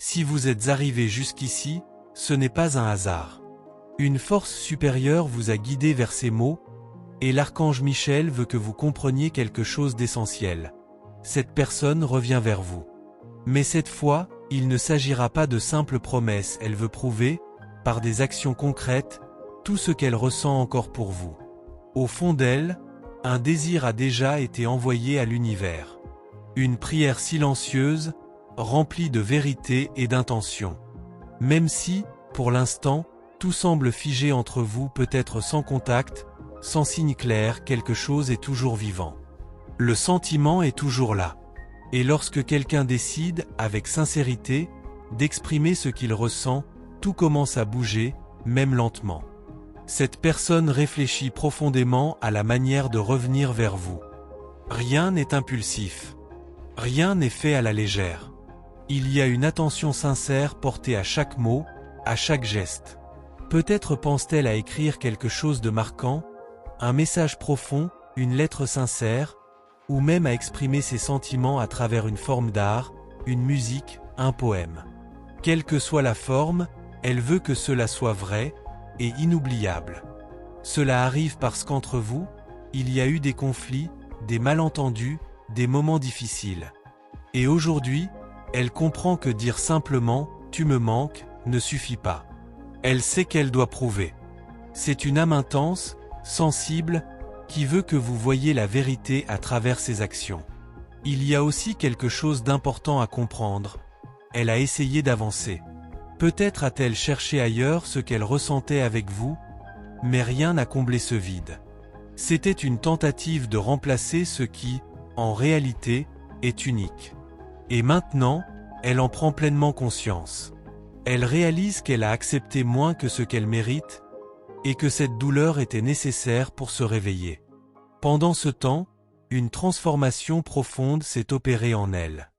Si vous êtes arrivé jusqu'ici, ce n'est pas un hasard. Une force supérieure vous a guidé vers ces mots, et l'archange Michel veut que vous compreniez quelque chose d'essentiel. Cette personne revient vers vous. Mais cette fois, il ne s'agira pas de simples promesses, elle veut prouver, par des actions concrètes, tout ce qu'elle ressent encore pour vous. Au fond d'elle, un désir a déjà été envoyé à l'univers. Une prière silencieuse, remplie de vérité et d'intention. Même si, pour l'instant, tout semble figé entre vous, peut-être sans contact, sans signe clair, quelque chose est toujours vivant. Le sentiment est toujours là. Et lorsque quelqu'un décide, avec sincérité, d'exprimer ce qu'il ressent, tout commence à bouger, même lentement. Cette personne réfléchit profondément à la manière de revenir vers vous. Rien n'est impulsif. Rien n'est fait à la légère. Il y a une attention sincère portée à chaque mot, à chaque geste. Peut-être pense-t-elle à écrire quelque chose de marquant, un message profond, une lettre sincère, ou même à exprimer ses sentiments à travers une forme d'art, une musique, un poème. Quelle que soit la forme, elle veut que cela soit vrai et inoubliable. Cela arrive parce qu'entre vous, il y a eu des conflits, des malentendus, des moments difficiles. Et aujourd'hui, elle comprend que dire simplement « tu me manques » ne suffit pas. Elle sait qu'elle doit prouver. C'est une âme intense, sensible, qui veut que vous voyiez la vérité à travers ses actions. Il y a aussi quelque chose d'important à comprendre. Elle a essayé d'avancer. Peut-être a-t-elle cherché ailleurs ce qu'elle ressentait avec vous, mais rien n'a comblé ce vide. C'était une tentative de remplacer ce qui, en réalité, est unique. Et maintenant, elle en prend pleinement conscience. Elle réalise qu'elle a accepté moins que ce qu'elle mérite, et que cette douleur était nécessaire pour se réveiller. Pendant ce temps, une transformation profonde s'est opérée en elle.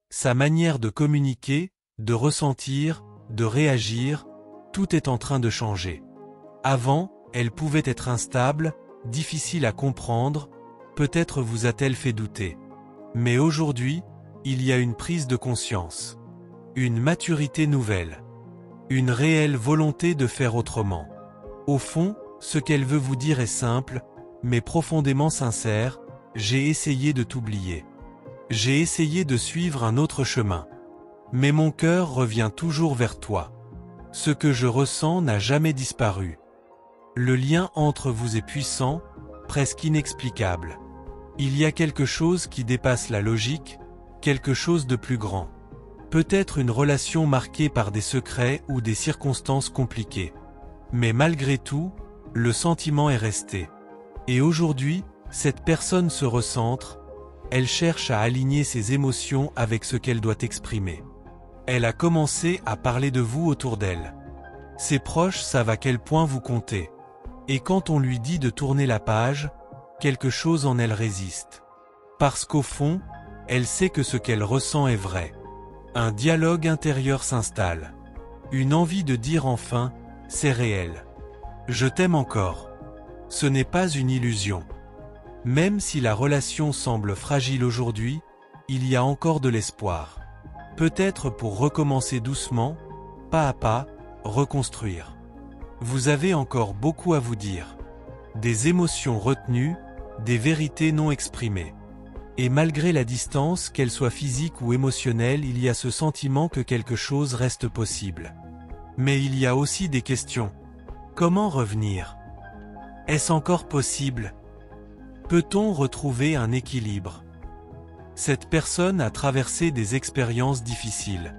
Sa manière de communiquer, de ressentir, de réagir, tout est en train de changer. Avant, elle pouvait être instable, difficile à comprendre, peut-être vous a-t-elle fait douter. Mais aujourd'hui, il y a une prise de conscience, une maturité nouvelle, une réelle volonté de faire autrement. Au fond, ce qu'elle veut vous dire est simple, mais profondément sincère: j'ai essayé de t'oublier. J'ai essayé de suivre un autre chemin. Mais mon cœur revient toujours vers toi. Ce que je ressens n'a jamais disparu. Le lien entre vous est puissant, presque inexplicable. Il y a quelque chose qui dépasse la logique, quelque chose de plus grand. Peut-être une relation marquée par des secrets ou des circonstances compliquées. Mais malgré tout, le sentiment est resté. Et aujourd'hui, cette personne se recentre, elle cherche à aligner ses émotions avec ce qu'elle doit exprimer. Elle a commencé à parler de vous autour d'elle. Ses proches savent à quel point vous comptez. Et quand on lui dit de tourner la page, quelque chose en elle résiste. Parce qu'au fond, elle sait que ce qu'elle ressent est vrai. Un dialogue intérieur s'installe. Une envie de dire enfin, c'est réel. Je t'aime encore. Ce n'est pas une illusion. Même si la relation semble fragile aujourd'hui, il y a encore de l'espoir. Peut-être pour recommencer doucement, pas à pas, reconstruire. Vous avez encore beaucoup à vous dire. Des émotions retenues, des vérités non exprimées. Et malgré la distance, qu'elle soit physique ou émotionnelle, il y a ce sentiment que quelque chose reste possible. Mais il y a aussi des questions. Comment revenir? Est-ce encore possible? Peut-on retrouver un équilibre? Cette personne a traversé des expériences difficiles,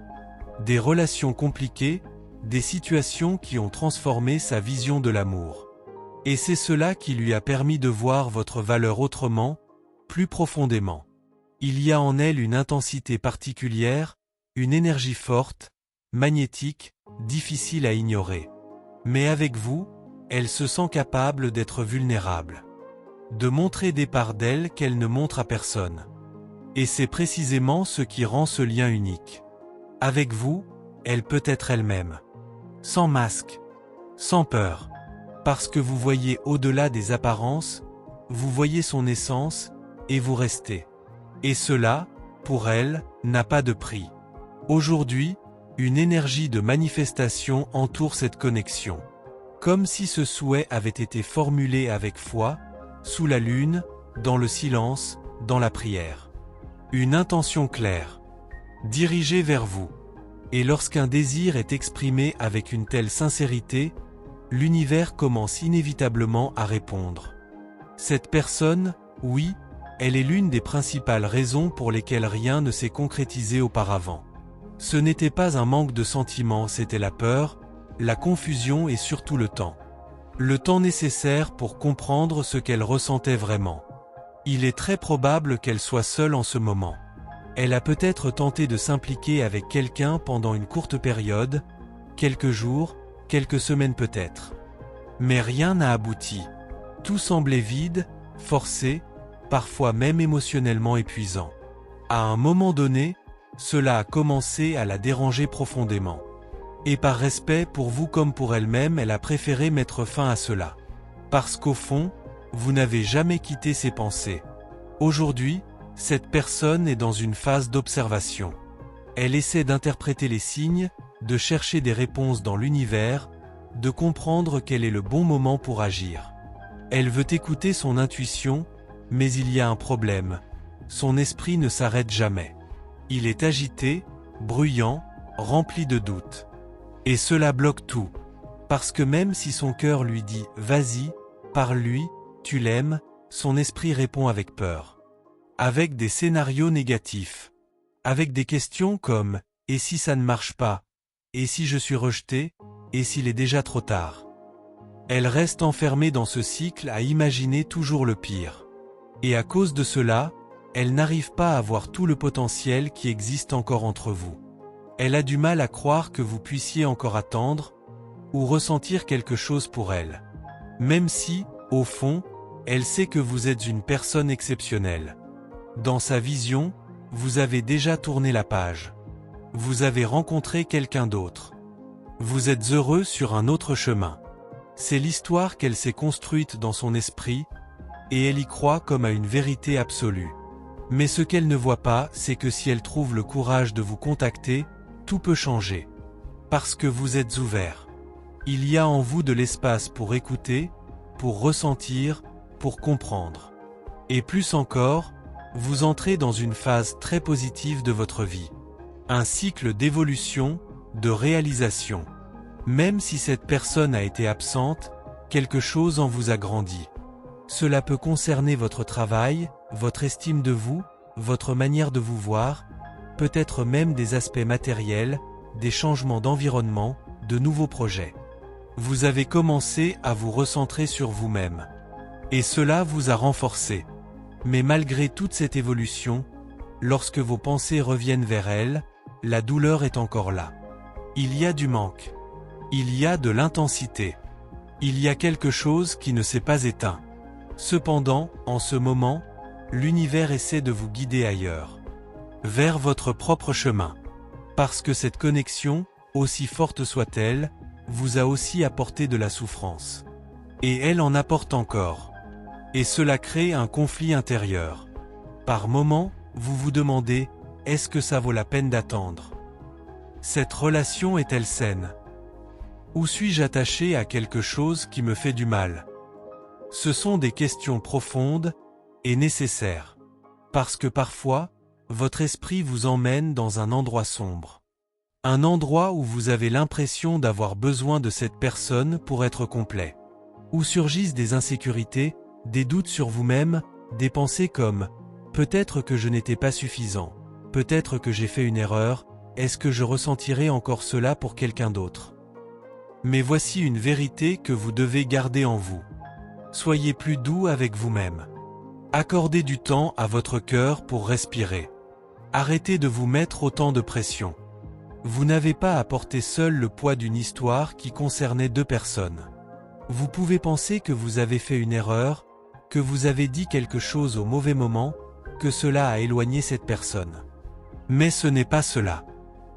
des relations compliquées, des situations qui ont transformé sa vision de l'amour. Et c'est cela qui lui a permis de voir votre valeur autrement, plus profondément. Il y a en elle une intensité particulière, une énergie forte, magnétique, difficile à ignorer. Mais avec vous, elle se sent capable d'être vulnérable, de montrer des parts d'elle qu'elle ne montre à personne. Et c'est précisément ce qui rend ce lien unique. Avec vous, elle peut être elle-même. Sans masque, sans peur. Parce que vous voyez au-delà des apparences, vous voyez son essence, et vous restez. Et cela, pour elle, n'a pas de prix. Aujourd'hui, Une énergie de manifestation entoure cette connexion. Comme si ce souhait avait été formulé avec foi, sous la lune, dans le silence, dans la prière. Une intention claire, dirigée vers vous. Et lorsqu'un désir est exprimé avec une telle sincérité, l'univers commence inévitablement à répondre. Cette personne, oui, elle est l'une des principales raisons pour lesquelles rien ne s'est concrétisé auparavant. Ce n'était pas un manque de sentiments, c'était la peur, la confusion et surtout le temps. Le temps nécessaire pour comprendre ce qu'elle ressentait vraiment. Il est très probable qu'elle soit seule en ce moment. Elle a peut-être tenté de s'impliquer avec quelqu'un pendant une courte période, quelques jours, quelques semaines peut-être. Mais rien n'a abouti. Tout semblait vide, forcé, parfois même émotionnellement épuisant. À un moment donné, cela a commencé à la déranger profondément. Et par respect pour vous comme pour elle-même, elle a préféré mettre fin à cela. Parce qu'au fond, vous n'avez jamais quitté ses pensées. Aujourd'hui, cette personne est dans une phase d'observation. Elle essaie d'interpréter les signes, de chercher des réponses dans l'univers, de comprendre quel est le bon moment pour agir. Elle veut écouter son intuition, mais il y a un problème. Son esprit ne s'arrête jamais. Il est agité, bruyant, rempli de doutes. Et cela bloque tout. Parce que même si son cœur lui dit « vas-y, parle-lui, tu l'aimes », son esprit répond avec peur. Avec des scénarios négatifs. Avec des questions comme « et si ça ne marche pas ? Et si je suis rejeté ? Et s'il est déjà trop tard ?» Elle reste enfermée dans ce cycle à imaginer toujours le pire. Et à cause de cela, elle n'arrive pas à voir tout le potentiel qui existe encore entre vous. Elle a du mal à croire que vous puissiez encore attendre, ou ressentir quelque chose pour elle. Même si, au fond, elle sait que vous êtes une personne exceptionnelle. Dans sa vision, vous avez déjà tourné la page. Vous avez rencontré quelqu'un d'autre. Vous êtes heureux sur un autre chemin. C'est l'histoire qu'elle s'est construite dans son esprit, et elle y croit comme à une vérité absolue. Mais ce qu'elle ne voit pas, c'est que si elle trouve le courage de vous contacter, tout peut changer. Parce que vous êtes ouvert. Il y a en vous de l'espace pour écouter, pour ressentir, pour comprendre. Et plus encore, vous entrez dans une phase très positive de votre vie. Un cycle d'évolution, de réalisation. Même si cette personne a été absente, quelque chose en vous a grandi. Cela peut concerner votre travail, votre estime de vous, votre manière de vous voir, peut-être même des aspects matériels, des changements d'environnement, de nouveaux projets. Vous avez commencé à vous recentrer sur vous-même. Et cela vous a renforcé. Mais malgré toute cette évolution, lorsque vos pensées reviennent vers elle, la douleur est encore là. Il y a du manque. Il y a de l'intensité. Il y a quelque chose qui ne s'est pas éteint. Cependant, en ce moment, l'univers essaie de vous guider ailleurs. Vers votre propre chemin. Parce que cette connexion, aussi forte soit-elle, vous a aussi apporté de la souffrance. Et elle en apporte encore. Et cela crée un conflit intérieur. Par moments, vous vous demandez, est-ce que ça vaut la peine d'attendre ? Cette relation est-elle saine ? Ou suis-je attaché à quelque chose qui me fait du mal ? Ce sont des questions profondes et nécessaires. Parce que parfois, votre esprit vous emmène dans un endroit sombre. Un endroit où vous avez l'impression d'avoir besoin de cette personne pour être complet. Où surgissent des insécurités, des doutes sur vous-même, des pensées comme « peut-être que je n'étais pas suffisant, peut-être que j'ai fait une erreur, est-ce que je ressentirai encore cela pour quelqu'un d'autre ?» Mais voici une vérité que vous devez garder en vous. Soyez plus doux avec vous-même. Accordez du temps à votre cœur pour respirer. Arrêtez de vous mettre autant de pression. Vous n'avez pas à porter seul le poids d'une histoire qui concernait deux personnes. Vous pouvez penser que vous avez fait une erreur, que vous avez dit quelque chose au mauvais moment, que cela a éloigné cette personne. Mais ce n'est pas cela.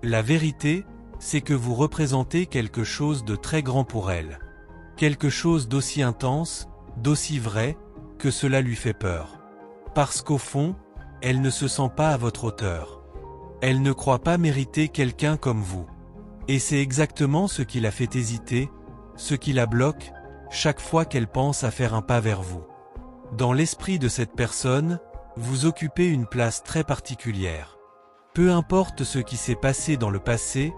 La vérité, c'est que vous représentez quelque chose de très grand pour elle. Quelque chose d'aussi intense, d'aussi vrai, que cela lui fait peur. Parce qu'au fond, elle ne se sent pas à votre hauteur. Elle ne croit pas mériter quelqu'un comme vous. Et c'est exactement ce qui la fait hésiter, ce qui la bloque, chaque fois qu'elle pense à faire un pas vers vous. Dans l'esprit de cette personne, vous occupez une place très particulière. Peu importe ce qui s'est passé dans le passé,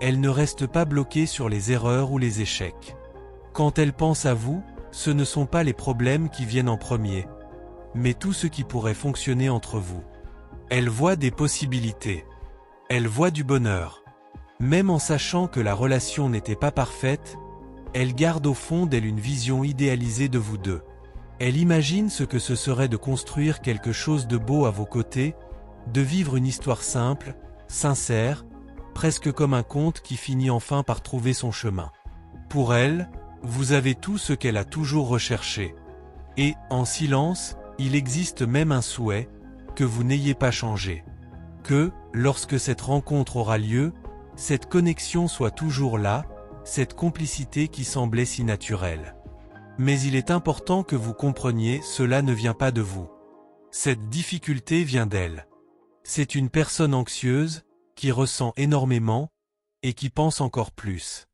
elle ne reste pas bloquée sur les erreurs ou les échecs. Quand elle pense à vous, ce ne sont pas les problèmes qui viennent en premier, mais tout ce qui pourrait fonctionner entre vous. Elle voit des possibilités. Elle voit du bonheur. Même en sachant que la relation n'était pas parfaite, elle garde au fond d'elle une vision idéalisée de vous deux. Elle imagine ce que ce serait de construire quelque chose de beau à vos côtés, de vivre une histoire simple, sincère, presque comme un conte qui finit enfin par trouver son chemin. Pour elle, vous avez tout ce qu'elle a toujours recherché. Et, en silence, il existe même un souhait, que vous n'ayez pas changé. Que, lorsque cette rencontre aura lieu, cette connexion soit toujours là, cette complicité qui semblait si naturelle. Mais il est important que vous compreniez, cela ne vient pas de vous. Cette difficulté vient d'elle. C'est une personne anxieuse, qui ressent énormément, et qui pense encore plus.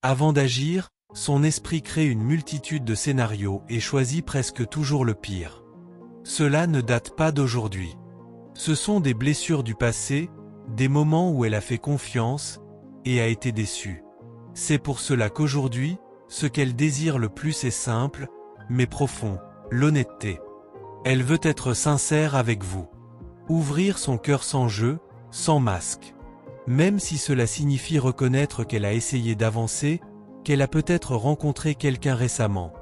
Avant d'agir, son esprit crée une multitude de scénarios et choisit presque toujours le pire. Cela ne date pas d'aujourd'hui. Ce sont des blessures du passé, des moments où elle a fait confiance, et a été déçue. C'est pour cela qu'aujourd'hui, ce qu'elle désire le plus est simple, mais profond, l'honnêteté. Elle veut être sincère avec vous. Ouvrir son cœur sans jeu, sans masque. Même si cela signifie reconnaître qu'elle a essayé d'avancer, qu'elle a peut-être rencontré quelqu'un récemment,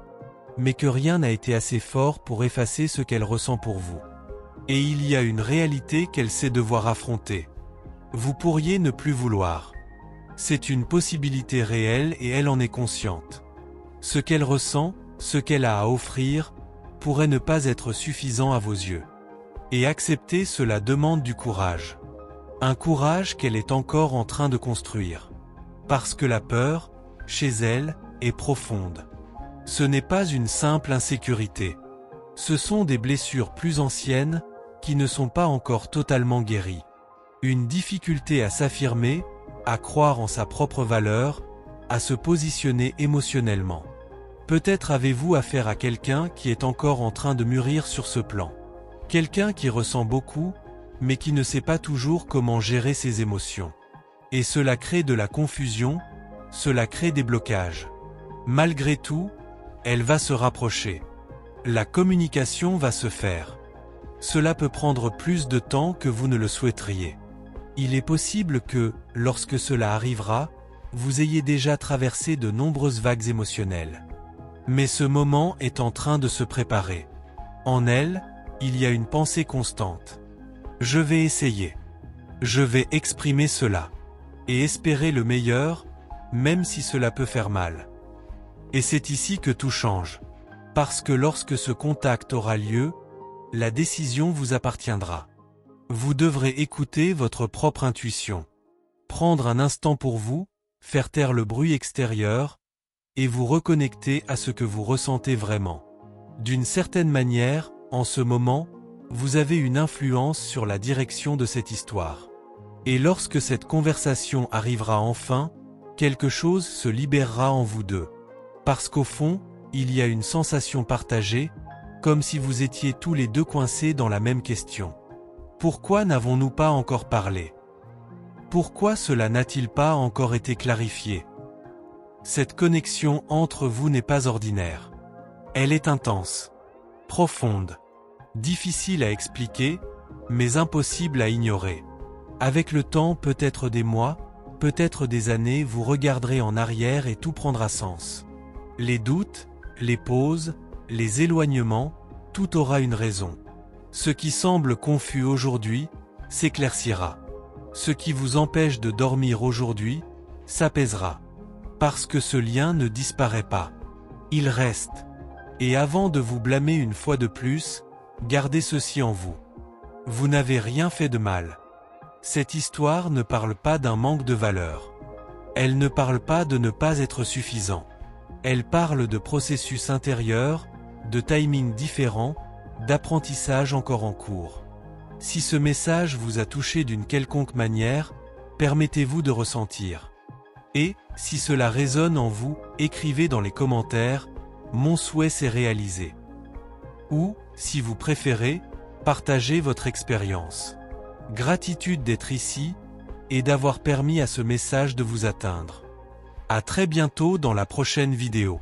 mais que rien n'a été assez fort pour effacer ce qu'elle ressent pour vous. Et il y a une réalité qu'elle sait devoir affronter. Vous pourriez ne plus vouloir. C'est une possibilité réelle et elle en est consciente. Ce qu'elle ressent, ce qu'elle a à offrir, pourrait ne pas être suffisant à vos yeux. Et accepter cela demande du courage. Un courage qu'elle est encore en train de construire. Parce que la peur, chez elle, est profonde. Ce n'est pas une simple insécurité. Ce sont des blessures plus anciennes, qui ne sont pas encore totalement guéries. Une difficulté à s'affirmer, à croire en sa propre valeur, à se positionner émotionnellement. Peut-être avez-vous affaire à quelqu'un qui est encore en train de mûrir sur ce plan. Quelqu'un qui ressent beaucoup, mais qui ne sait pas toujours comment gérer ses émotions. Et cela crée de la confusion, cela crée des blocages. Malgré tout, elle va se rapprocher. La communication va se faire. Cela peut prendre plus de temps que vous ne le souhaiteriez. Il est possible que, lorsque cela arrivera, vous ayez déjà traversé de nombreuses vagues émotionnelles. Mais ce moment est en train de se préparer. En elle, il y a une pensée constante. Je vais essayer. Je vais exprimer cela. Et espérer le meilleur, même si cela peut faire mal. Et c'est ici que tout change. Parce que lorsque ce contact aura lieu, la décision vous appartiendra. Vous devrez écouter votre propre intuition. Prendre un instant pour vous, faire taire le bruit extérieur, et vous reconnecter à ce que vous ressentez vraiment. D'une certaine manière, en ce moment, vous avez une influence sur la direction de cette histoire. Et lorsque cette conversation arrivera enfin, quelque chose se libérera en vous deux. Parce qu'au fond, il y a une sensation partagée, comme si vous étiez tous les deux coincés dans la même question. Pourquoi n'avons-nous pas encore parlé? Pourquoi cela n'a-t-il pas encore été clarifié? Cette connexion entre vous n'est pas ordinaire. Elle est intense, profonde, difficile à expliquer, mais impossible à ignorer. Avec le temps, peut-être des mois, peut-être des années, vous regarderez en arrière et tout prendra sens. Les doutes, les pauses, les éloignements, tout aura une raison. Ce qui semble confus aujourd'hui, s'éclaircira. Ce qui vous empêche de dormir aujourd'hui, s'apaisera. Parce que ce lien ne disparaît pas. Il reste. Et avant de vous blâmer une fois de plus, gardez ceci en vous. Vous n'avez rien fait de mal. Cette histoire ne parle pas d'un manque de valeur. Elle ne parle pas de ne pas être suffisant. Elle parle de processus intérieurs, de timing différents, d'apprentissage encore en cours. Si ce message vous a touché d'une quelconque manière, permettez-vous de ressentir. Et, si cela résonne en vous, écrivez dans les commentaires « Mon souhait s'est réalisé ». Ou, si vous préférez, partagez votre expérience. Gratitude d'être ici et d'avoir permis à ce message de vous atteindre. À très bientôt dans la prochaine vidéo.